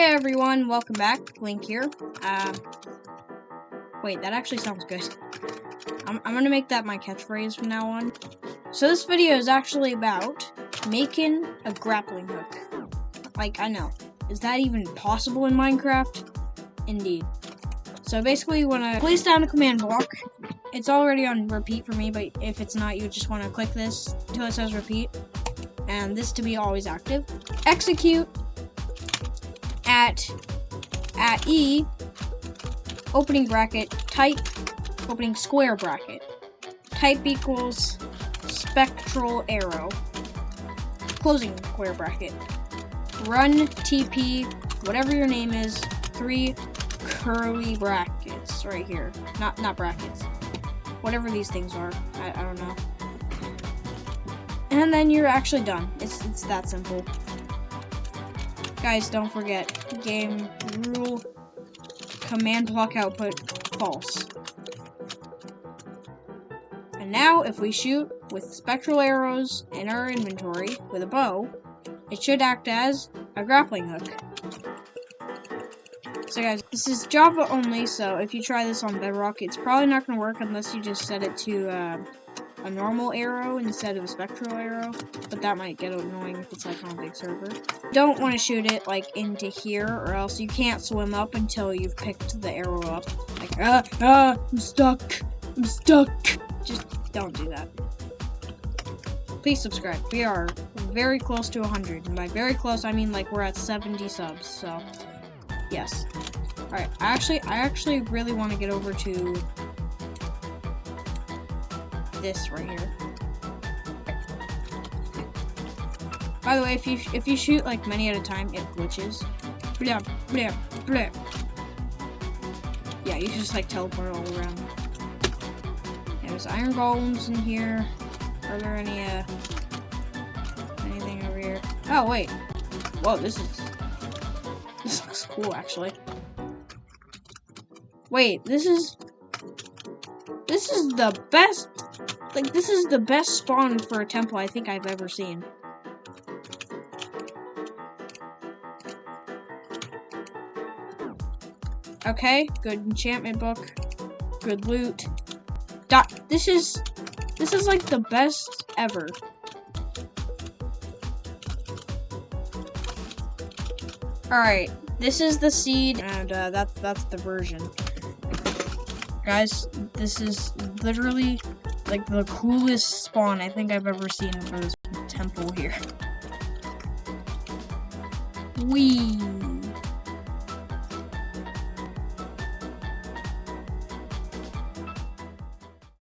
Hey everyone, welcome back. Link here. Wait, that actually sounds good. I'm gonna make that my catchphrase from now on. So this video is actually about making a grappling hook. Like, I know. Is that even possible in Minecraft? Indeed. So basically you wanna place down a command block. It's already on repeat for me, but if it's not, you just wanna click this until it says repeat. And this to be always active. Execute at E, opening bracket, type, opening square bracket, type equals spectral arrow, closing square bracket, run TP, whatever your name is, 3 curly brackets right here, not brackets, whatever these things are, I don't know, and then you're actually done. It's that simple. Guys, don't forget, game rule, command block output, false. And now, if we shoot with spectral arrows in our inventory with a bow, it should act as a grappling hook. So guys, this is Java only, so if you try this on Bedrock, it's probably not going to work unless you just set it to a normal arrow instead of a spectral arrow, but that might get annoying if it's like on a big server. Don't want to shoot it like into here, or else you can't swim up until you've picked the arrow up. Like, I'm stuck, Just don't do that. Please subscribe. We are very close to 100, and by very close, I mean like we're at 70 subs, so yes. Alright, I actually really want to get over to this right here. By the way, if you shoot like many at a time, it glitches. Blah, blah, blah. Yeah, you just like teleport all around. Yeah, there's iron golems in here. Are there any anything over here? Oh wait. Whoa, this looks cool actually. Wait, this is the best. Like, this is the best spawn for a temple I think I've ever seen. Okay, good enchantment book. Good loot. This is like the best ever. Alright, this is the seed, and that's the version. Guys, this is literally like the coolest spawn I think I've ever seen for this temple here. Whee!